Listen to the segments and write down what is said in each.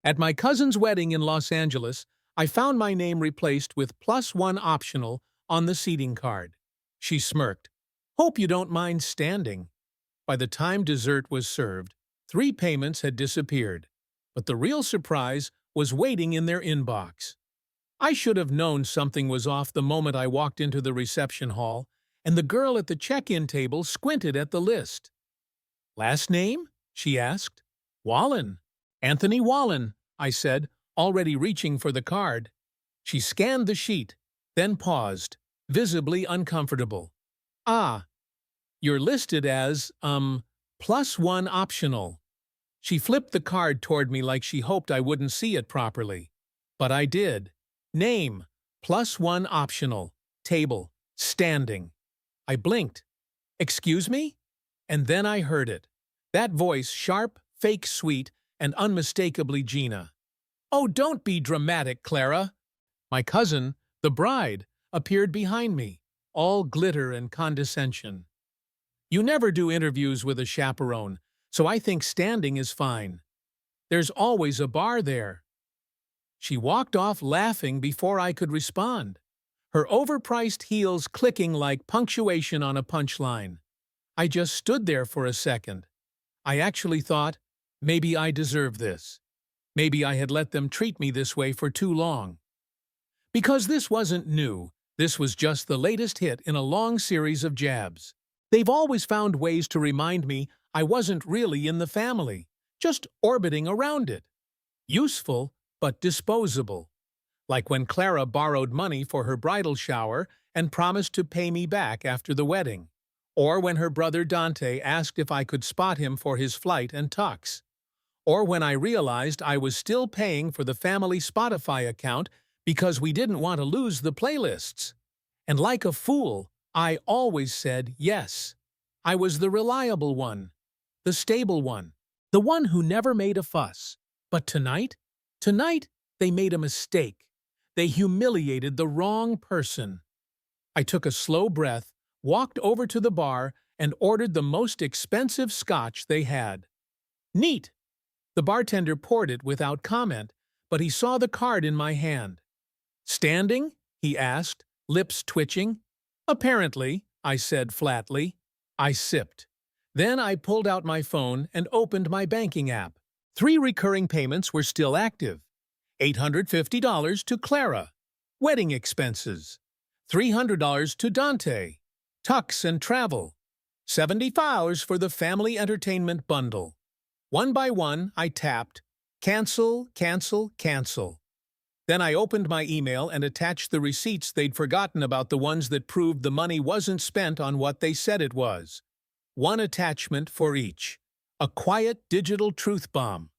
At my cousin's wedding in Los Angeles, I found my name replaced with +1 optional on the seating card. She smirked. Hope you don't mind standing. By the time dessert was served, 3 payments had disappeared, but the real surprise was waiting in their inbox. I should have known something was off the moment I walked into the reception hall, and the girl at the check-in table squinted at the list. Last name? She asked. Wallen. Anthony Wallen, I said, already reaching for the card. She scanned the sheet, then paused, visibly uncomfortable. Ah, you're listed as, +1 optional. She flipped the card toward me like she hoped I wouldn't see it properly. But I did. Name, +1 optional. Table, standing. I blinked. Excuse me? And then I heard it. That voice, sharp, fake sweet, and unmistakably Gina. Oh, don't be dramatic, Clara. My cousin, the bride, appeared behind me, all glitter and condescension. You never do interviews with a chaperone, so I think standing is fine. There's always a bar there. She walked off laughing before I could respond, her overpriced heels clicking like punctuation on a punchline. I just stood there for a second. I actually thought, maybe I deserve this. Maybe I had let them treat me this way for too long. Because this wasn't new, this was just the latest hit in a long series of jabs. They've always found ways to remind me I wasn't really in the family, just orbiting around it. Useful, but disposable. Like when Clara borrowed money for her bridal shower and promised to pay me back after the wedding. Or when her brother Dante asked if I could spot him for his flight and tux. Or when I realized I was still paying for the family Spotify account because we didn't want to lose the playlists. And like a fool, I always said yes. I was the reliable one, the stable one, the one who never made a fuss. But tonight? Tonight, they made a mistake. They humiliated the wrong person. I took a slow breath, walked over to the bar, and ordered the most expensive scotch they had. Neat! The bartender poured it without comment, but he saw the card in my hand. Standing? He asked, lips twitching. Apparently, I said flatly. I sipped. Then I pulled out my phone and opened my banking app. 3 recurring payments were still active. $850 to Clara. Wedding expenses. $300 to Dante. Tux and travel. $70 for the family entertainment bundle. One by one, I tapped, cancel, cancel, cancel. Then I opened my email and attached the receipts they'd forgotten about, the ones that proved the money wasn't spent on what they said it was. 1 attachment for each. A quiet digital truth bomb.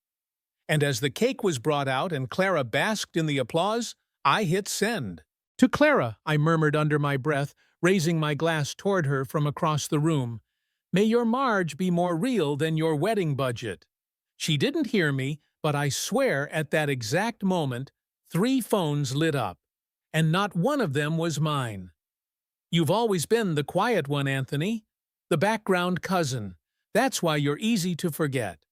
And as the cake was brought out and Clara basked in the applause, I hit send. To Clara, I murmured under my breath, raising my glass toward her from across the room. May your Marge be more real than your wedding budget. She didn't hear me, but I swear at that exact moment, 3 phones lit up, and not one of them was mine. You've always been the quiet one, Anthony. The background cousin. That's why you're easy to forget.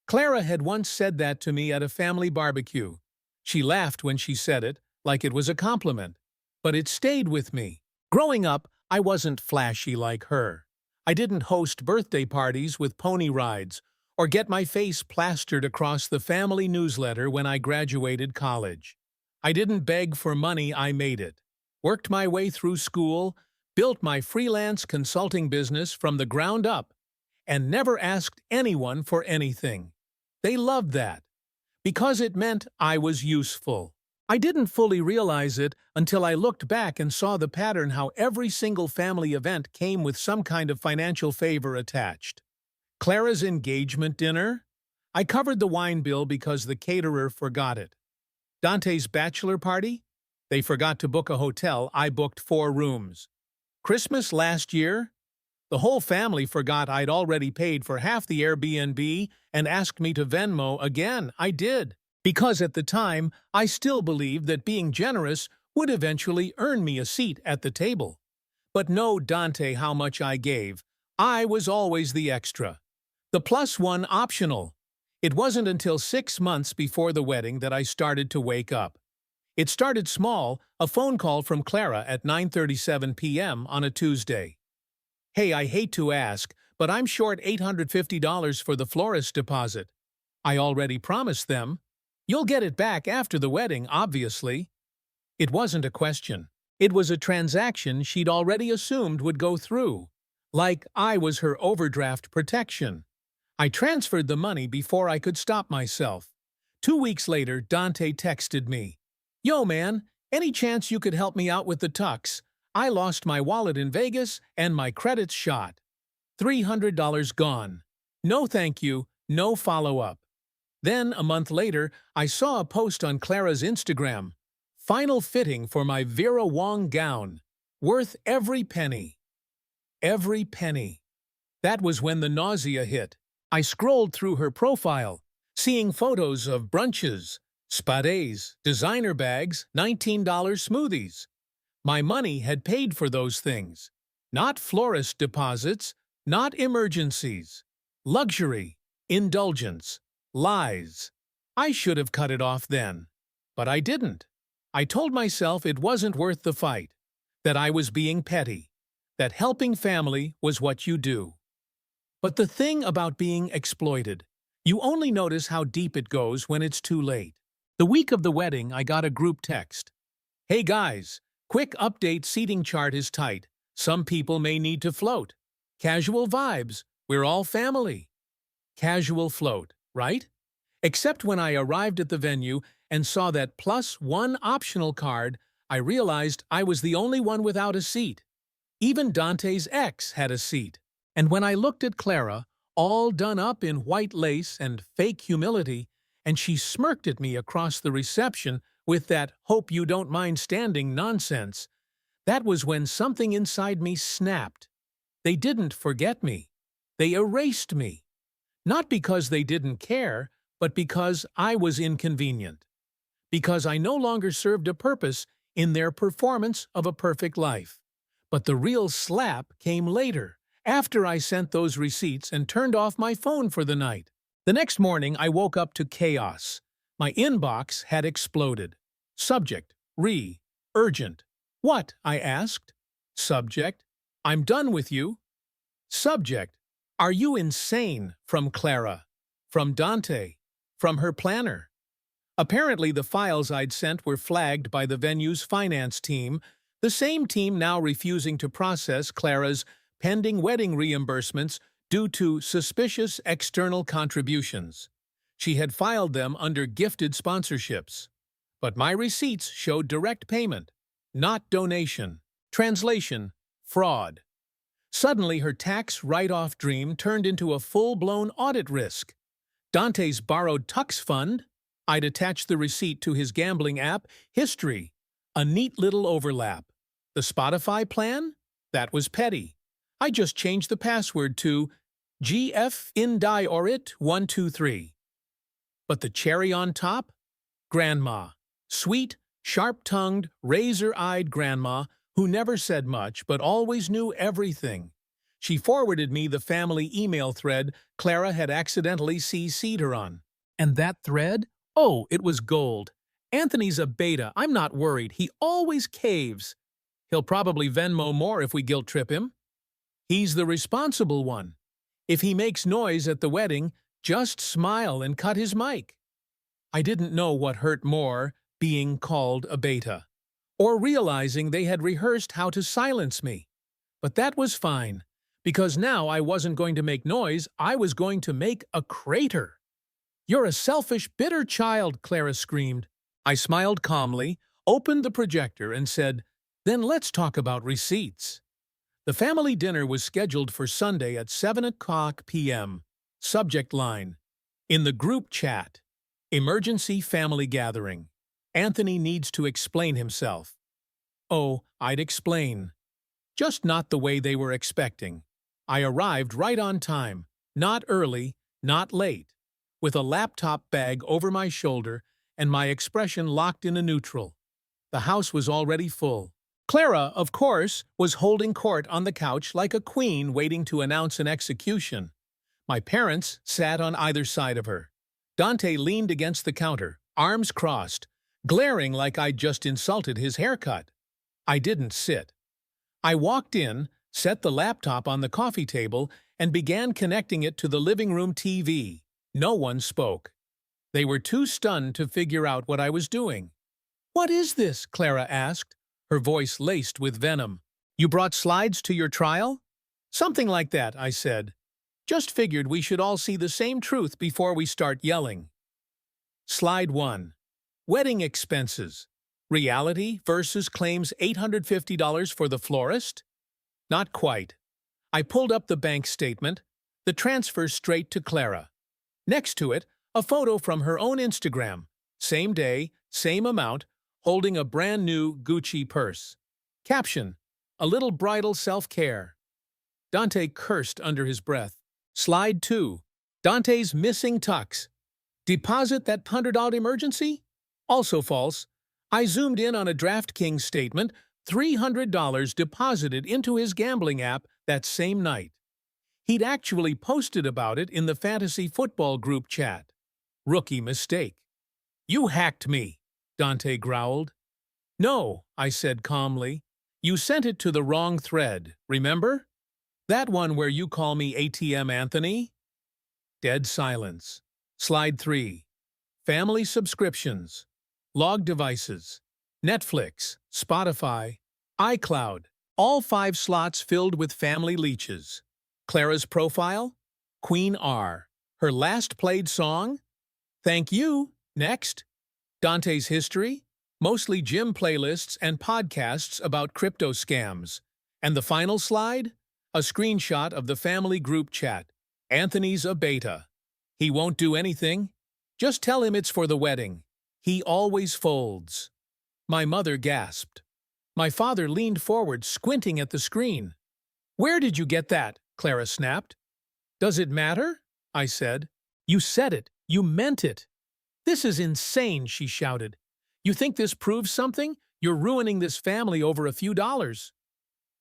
Clara had once said that to me at a family barbecue. She laughed when she said it, like it was a compliment. But it stayed with me. Growing up, I wasn't flashy like her. I didn't host birthday parties with pony rides or get my face plastered across the family newsletter when I graduated college. I didn't beg for money, I made it. Worked my way through school, built my freelance consulting business from the ground up, and never asked anyone for anything. They loved that, because it meant I was useful. I didn't fully realize it until I looked back and saw the pattern, how every single family event came with some kind of financial favor attached. Clara's engagement dinner? I covered the wine bill because the caterer forgot it. Dante's bachelor party? They forgot to book a hotel. I booked 4 rooms. Christmas last year? The whole family forgot I'd already paid for half the Airbnb and asked me to Venmo again. I did. Because at the time, I still believed that being generous would eventually earn me a seat at the table. But no Dante how much I gave. I was always the extra. The +1 optional. It wasn't until 6 months before the wedding that I started to wake up. It started small, a phone call from Clara at 9:37 p.m. on a Tuesday. "Hey, I hate to ask, but I'm short $850 for the florist deposit. I already promised them. You'll get it back after the wedding, obviously." It wasn't a question. It was a transaction she'd already assumed would go through. Like I was her overdraft protection. I transferred the money before I could stop myself. 2 weeks later, Dante texted me. "Yo, man, any chance you could help me out with the tux? I lost my wallet in Vegas and my credit's shot. $300 gone. No thank you, no follow-up." Then, a month later, I saw a post on Clara's Instagram. "Final fitting for my Vera Wang gown. Worth every penny." Every penny. That was when the nausea hit. I scrolled through her profile, seeing photos of brunches, spas, designer bags, $19 smoothies. My money had paid for those things. Not florist deposits, not emergencies. Luxury, indulgence, lies. I should have cut it off then. But I didn't. I told myself it wasn't worth the fight, that I was being petty, that helping family was what you do. But the thing about being exploited, you only notice how deep it goes when it's too late. The week of the wedding, I got a group text. "Hey guys, quick update, seating chart is tight. Some people may need to float. Casual vibes, we're all family." Casual float, right? Except when I arrived at the venue and saw that +1 optional card, I realized I was the only one without a seat. Even Dante's ex had a seat. And when I looked at Clara, all done up in white lace and fake humility, and she smirked at me across the reception with that "hope you don't mind standing" nonsense, that was when something inside me snapped. They didn't forget me. They erased me. Not because they didn't care, but because I was inconvenient. Because I no longer served a purpose in their performance of a perfect life. But the real slap came later, after I sent those receipts and turned off my phone for the night. The next morning, I woke up to chaos. My inbox had exploded. Subject, urgent. "What?" I asked. Subject, "I'm done with you." Subject, "Are you insane?" From Clara. From Dante. From her planner. Apparently, the files I'd sent were flagged by the venue's finance team, the same team now refusing to process Clara's pending wedding reimbursements due to suspicious external contributions. She had filed them under gifted sponsorships. But my receipts showed direct payment, not donation. Translation: fraud. Suddenly, her tax write-off dream turned into a full-blown audit risk. Dante's borrowed tux fund? I'd attached the receipt to his gambling app, History. A neat little overlap. The Spotify plan? That was petty. I just changed the password to GFINDIORIT123. But the cherry on top? Grandma. Sweet, sharp-tongued, razor-eyed grandma who never said much but always knew everything. She forwarded me the family email thread Clara had accidentally CC'd her on. And that thread? Oh, it was gold. "Anthony's a beta. I'm not worried. He always caves. He'll probably Venmo more if we guilt trip him. He's the responsible one. If he makes noise at the wedding, just smile and cut his mic." I didn't know what hurt more, being called a beta, or realizing they had rehearsed how to silence me. But that was fine, because now I wasn't going to make noise, I was going to make a crater. "You're a selfish, bitter child," Clara screamed. I smiled calmly, opened the projector, and said, "Then let's talk about receipts." The family dinner was scheduled for Sunday at 7:00 p.m. Subject line: in the group chat, "Emergency family gathering. Anthony needs to explain himself." Oh, I'd explain. Just not the way they were expecting. I arrived right on time, not early, not late, with a laptop bag over my shoulder and my expression locked in a neutral. The house was already full. Clara, of course, was holding court on the couch like a queen waiting to announce an execution. My parents sat on either side of her. Dante leaned against the counter, arms crossed, glaring like I'd just insulted his haircut. I didn't sit. I walked in, set the laptop on the coffee table, and began connecting it to the living room TV. No one spoke. They were too stunned to figure out what I was doing. "What is this?" Clara asked, her voice laced with venom. "You brought slides to your trial?" "Something like that," I said. "Just figured we should all see the same truth before we start yelling." Slide 1. Wedding expenses. Reality versus claims $850 for the florist? Not quite. I pulled up the bank statement, the transfer straight to Clara. Next to it, a photo from her own Instagram. Same day, same amount, holding a brand new Gucci purse. Caption: "A little bridal self-care." Dante cursed under his breath. Slide 2. Dante's missing tux. Deposit that $100 emergency? Also false. I zoomed in on a DraftKings statement, $300 deposited into his gambling app that same night. He'd actually posted about it in the fantasy football group chat. Rookie mistake. "You hacked me," Dante growled. "No," I said calmly. "You sent it to the wrong thread, remember? That one where you call me ATM Anthony?" Dead silence. Slide 3. Family subscriptions. Log devices. Netflix, Spotify, iCloud. All 5 slots filled with family leeches. Clara's profile? Queen R. Her last played song? "Thank you." Next. Dante's history? Mostly gym playlists and podcasts about crypto scams. And the final slide? A screenshot of the family group chat. "Anthony's a beta. He won't do anything. Just tell him it's for the wedding. He always folds." My mother gasped. My father leaned forward, squinting at the screen. "Where did you get that?" Clara snapped. "Does it matter?" I said. "You said it. You meant it." "This is insane," she shouted. "You think this proves something? You're ruining this family over a few dollars."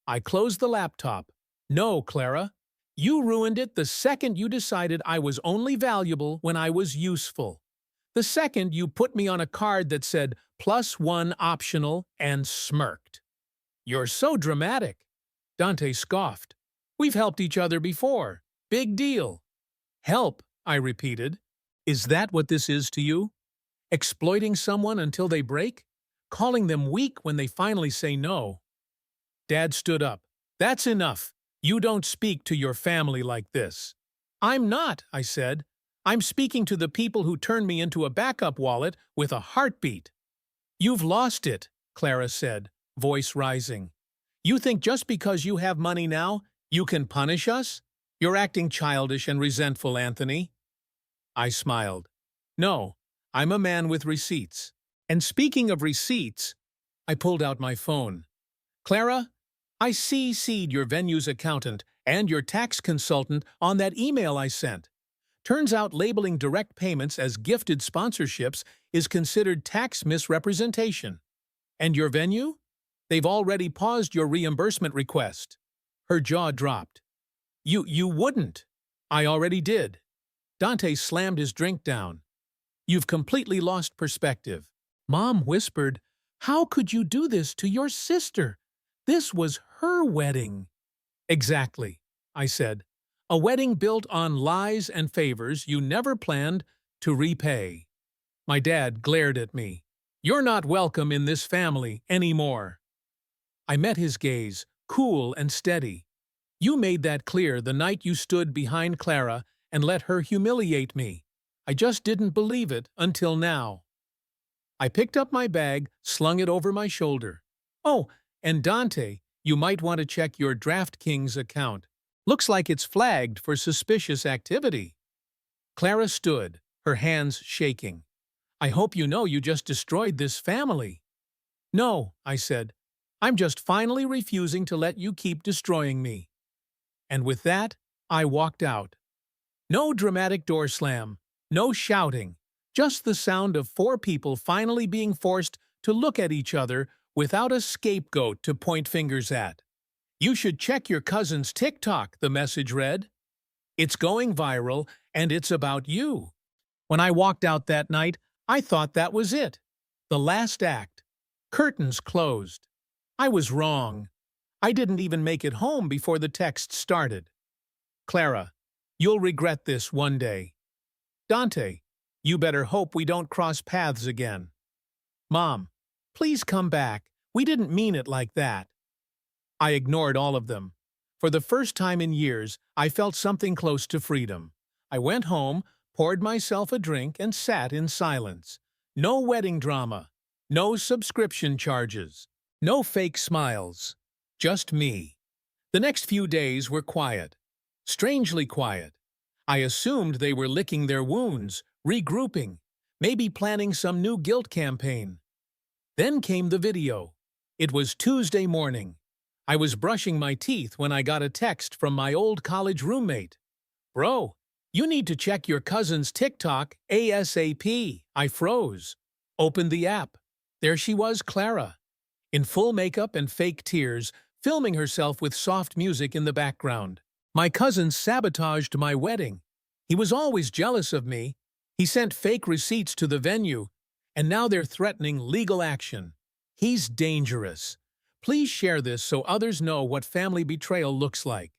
I closed the laptop. "No, Clara. You ruined it the second you decided I was only valuable when I was useful. The second you put me on a card that said +1 optional and smirked." "You're so dramatic." Dante scoffed. "We've helped each other before. Big deal." "Help," I repeated. "Is that what this is to you? Exploiting someone until they break? Calling them weak when they finally say no?" Dad stood up. "That's enough. You don't speak to your family like this." "I'm not," I said. "I'm speaking to the people who turned me into a backup wallet with a heartbeat." "You've lost it," Clara said, voice rising. "You think just because you have money now, you can punish us? You're acting childish and resentful, Anthony." I smiled. "No, I'm a man with receipts. And speaking of receipts," I pulled out my phone. "Clara, I CC'd your venue's accountant and your tax consultant on that email I sent. Turns out labeling direct payments as gifted sponsorships is considered tax misrepresentation. And your venue? They've already paused your reimbursement request." Her jaw dropped. You wouldn't." "I already did." Dante slammed his drink down. "You've completely lost perspective." Mom whispered, "How could you do this to your sister? This was her wedding." "Exactly," I said. "A wedding built on lies and favors you never planned to repay." My dad glared at me. "You're not welcome in this family anymore." I met his gaze, cool and steady. "You made that clear the night you stood behind Clara and let her humiliate me. I just didn't believe it until now." I picked up my bag, slung it over my shoulder. "Oh, and Dante, you might want to check your DraftKings account. Looks like it's flagged for suspicious activity." Clara stood, her hands shaking. "I hope you know you just destroyed this family." "No," I said. "I'm just finally refusing to let you keep destroying me." And with that, I walked out. No dramatic door slam, no shouting, just the sound of 4 people finally being forced to look at each other without a scapegoat to point fingers at. "You should check your cousin's TikTok," the message read. "It's going viral, and it's about you." When I walked out that night, I thought that was it. The last act. Curtains closed. I was wrong. I didn't even make it home before the text started. Clara, you'll regret this one day. Dante, you better hope we don't cross paths again. Mom, please come back. We didn't mean it like that. I ignored all of them. For the first time in years, I felt something close to freedom. I went home, poured myself a drink, and sat in silence. No wedding drama. No subscription charges. No fake smiles. Just me. The next few days were quiet. Strangely quiet. I assumed they were licking their wounds, regrouping, maybe planning some new guilt campaign. Then came the video. It was Tuesday morning. I was brushing my teeth when I got a text from my old college roommate. Bro, you need to check your cousin's TikTok ASAP. I froze. Opened the app. There she was, Clara. In full makeup and fake tears, filming herself with soft music in the background. My cousin sabotaged my wedding. He was always jealous of me. He sent fake receipts to the venue, and now they're threatening legal action. He's dangerous. Please share this so others know what family betrayal looks like.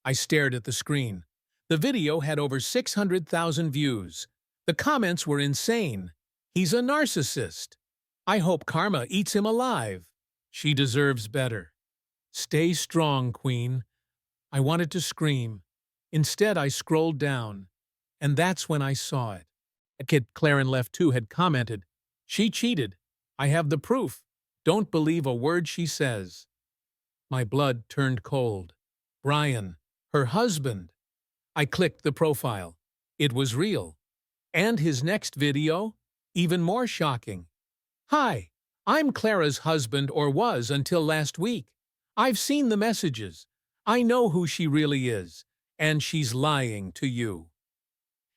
I stared at the screen. The video had over 600,000 views. The comments were insane. He's a narcissist. I hope karma eats him alive. She deserves better. Stay strong, Queen. I wanted to scream. Instead, I scrolled down. And that's when I saw it. A kid Claren left too had commented, "She cheated. I have the proof. Don't believe a word she says." My blood turned cold. Brian, her husband. I clicked the profile. It was real. And his next video? Even more shocking. Hi, I'm Clara's husband, or was until last week. I've seen the messages. I know who she really is, and she's lying to you.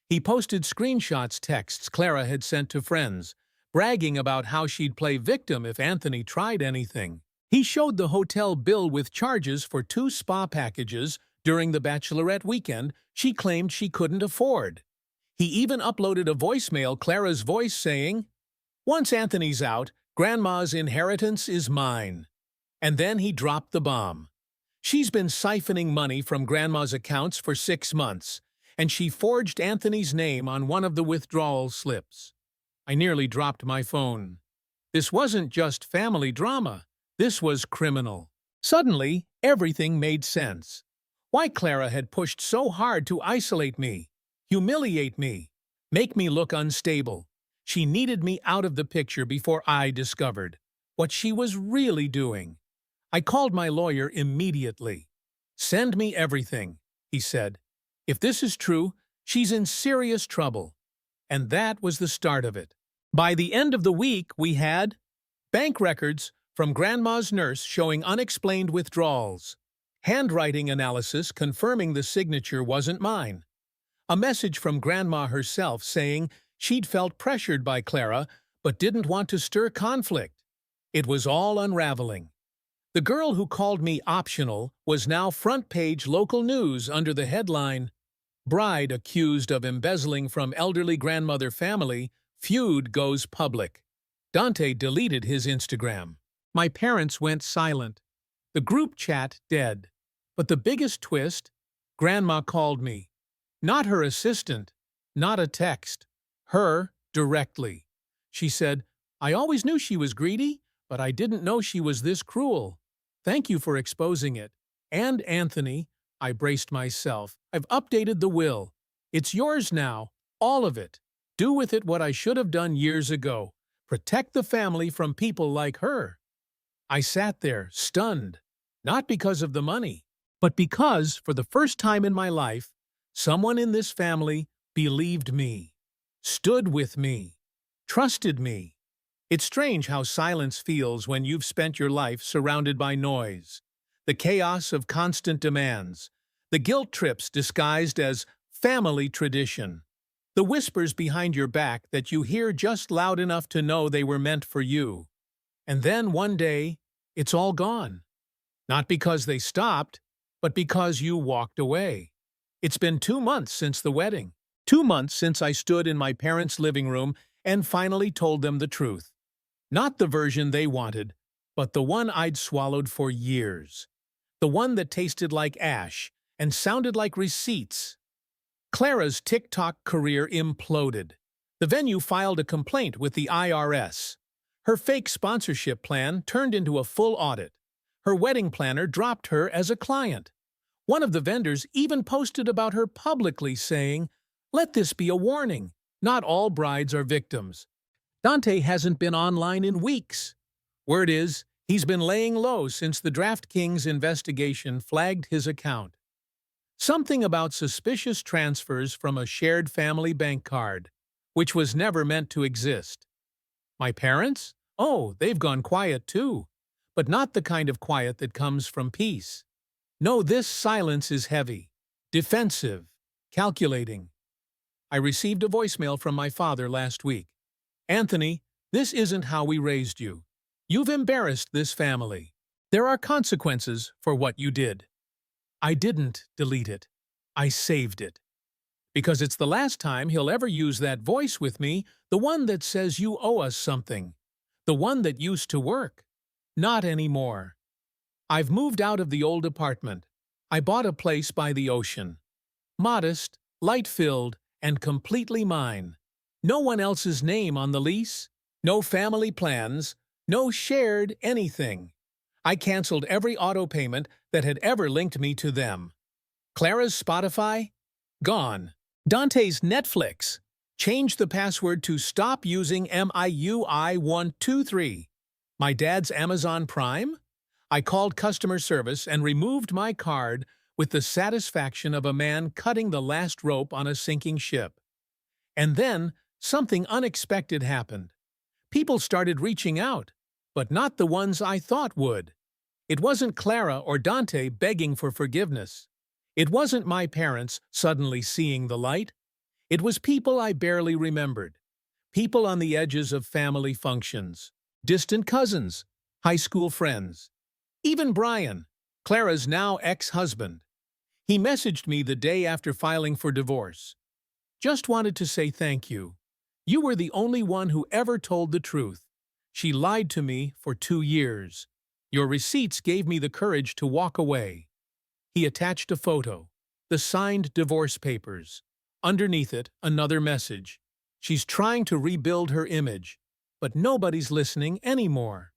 He posted screenshots texts Clara had sent to friends, bragging about how she'd play victim if Anthony tried anything. He showed the hotel bill with charges for 2 spa packages during the bachelorette weekend she claimed she couldn't afford. He even uploaded a voicemail, Clara's voice saying, "Once Anthony's out, Grandma's inheritance is mine." And then he dropped the bomb. She's been siphoning money from Grandma's accounts for 6 months, and she forged Anthony's name on one of the withdrawal slips. I nearly dropped my phone. This wasn't just family drama. This was criminal. Suddenly, everything made sense. Why Clara had pushed so hard to isolate me, humiliate me, make me look unstable. She needed me out of the picture before I discovered what she was really doing. I called my lawyer immediately. "Send me everything," he said. "If this is true, she's in serious trouble." And that was the start of it. By the end of the week, we had bank records from Grandma's nurse showing unexplained withdrawals, handwriting analysis confirming the signature wasn't mine, a message from Grandma herself saying she'd felt pressured by Clara but didn't want to stir conflict. It was all unraveling. The girl who called me optional was now front-page local news under the headline, "Bride accused of embezzling from elderly grandmother family, feud goes public." Dante deleted his Instagram. My parents went silent. The group chat dead. But the biggest twist, Grandma called me. Not her assistant, not a text. Her directly. She said, "I always knew she was greedy, but I didn't know she was this cruel. Thank you for exposing it. And Anthony," I braced myself, "I've updated the will. It's yours now, all of it. Do with it what I should have done years ago. Protect the family from people like her." I sat there, stunned, not because of the money, but because, for the first time in my life, someone in this family believed me, stood with me, trusted me. It's strange how silence feels when you've spent your life surrounded by noise, the chaos of constant demands, the guilt trips disguised as family tradition, the whispers behind your back that you hear just loud enough to know they were meant for you. And then one day, it's all gone. Not because they stopped, but because you walked away. It's been 2 months since the wedding. 2 months since I stood in my parents' living room and finally told them the truth. Not the version they wanted, but the one I'd swallowed for years. The one that tasted like ash and sounded like receipts. Clara's TikTok career imploded. The venue filed a complaint with the IRS. Her fake sponsorship plan turned into a full audit. Her wedding planner dropped her as a client. One of the vendors even posted about her publicly saying, "Let this be a warning. Not all brides are victims." Dante hasn't been online in weeks. Word is, he's been laying low since the DraftKings investigation flagged his account. Something about suspicious transfers from a shared family bank card, which was never meant to exist. My parents? Oh, they've gone quiet too. But not the kind of quiet that comes from peace. No, this silence is heavy, defensive, calculating. I received a voicemail from my father last week. "Anthony, this isn't how we raised you. You've embarrassed this family. There are consequences for what you did." I didn't delete it. I saved it. Because it's the last time he'll ever use that voice with me, the one that says you owe us something. The one that used to work. Not anymore. I've moved out of the old apartment. I bought a place by the ocean. Modest, light-filled, and completely mine. No one else's name on the lease. No family plans. No shared anything. I canceled every auto payment that had ever linked me to them. Clara's Spotify? Gone. Dante's Netflix? Changed the password to stop using MIUI123. My dad's Amazon Prime? I called customer service and removed my card with the satisfaction of a man cutting the last rope on a sinking ship. And then, something unexpected happened. People started reaching out, but not the ones I thought would. It wasn't Clara or Dante begging for forgiveness. It wasn't my parents suddenly seeing the light. It was people I barely remembered. People on the edges of family functions. Distant cousins. High school friends. Even Brian, Clara's now ex-husband. He messaged me the day after filing for divorce. "Just wanted to say thank you. You were the only one who ever told the truth. She lied to me for 2 years. Your receipts gave me the courage to walk away." He attached a photo, the signed divorce papers. Underneath it, another message. She's trying to rebuild her image, but nobody's listening anymore.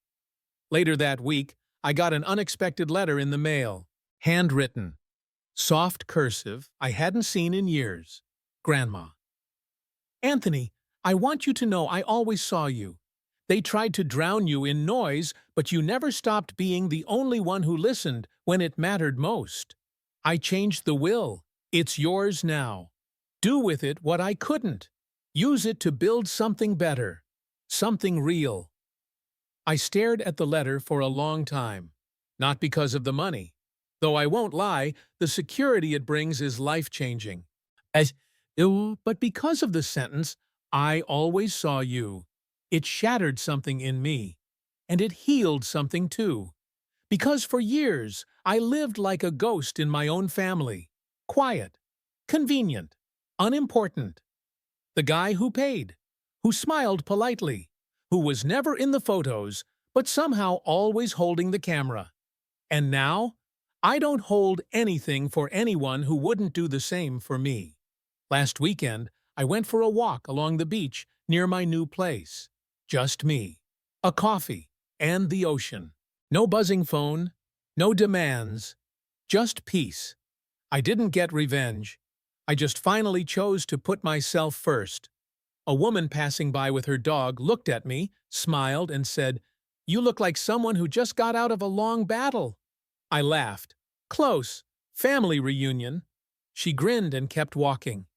Later that week, I got an unexpected letter in the mail. Handwritten. Soft cursive I hadn't seen in years. Grandma. "Anthony, I want you to know I always saw you. They tried to drown you in noise, but you never stopped being the only one who listened when it mattered most. I changed the will. It's yours now. Do with it what I couldn't. Use it to build something better. Something real." I stared at the letter for a long time. Not because of the money. Though I won't lie, the security it brings is life-changing. But because of the sentence, "I always saw you." It shattered something in me. And it healed something too. Because for years, I lived like a ghost in my own family. Quiet. Convenient. Unimportant. The guy who paid. Who smiled politely. Who was never in the photos, but somehow always holding the camera. And now, I don't hold anything for anyone who wouldn't do the same for me. Last weekend, I went for a walk along the beach near my new place. Just me. A coffee. And the ocean. No buzzing phone. No demands. Just peace. I didn't get revenge. I just finally chose to put myself first. A woman passing by with her dog looked at me, smiled, and said, "You look like someone who just got out of a long battle." I laughed. "Close. Family reunion." She grinned and kept walking.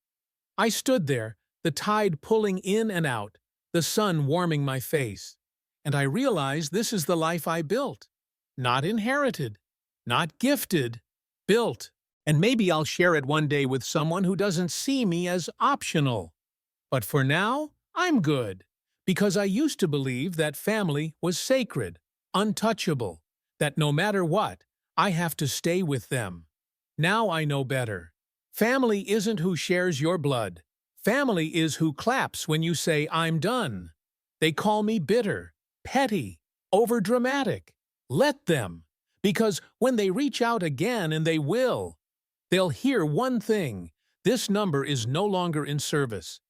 I stood there, the tide pulling in and out, the sun warming my face. And I realized this is the life I built. Not inherited. Not gifted. Built. And maybe I'll share it one day with someone who doesn't see me as optional. But for now, I'm good. Because I used to believe that family was sacred, untouchable, that no matter what, I have to stay with them. Now I know better. Family isn't who shares your blood. Family is who claps when you say, "I'm done." They call me bitter, petty, overdramatic. Let them. Because when they reach out again, and they will, they'll hear one thing: this number is no longer in service.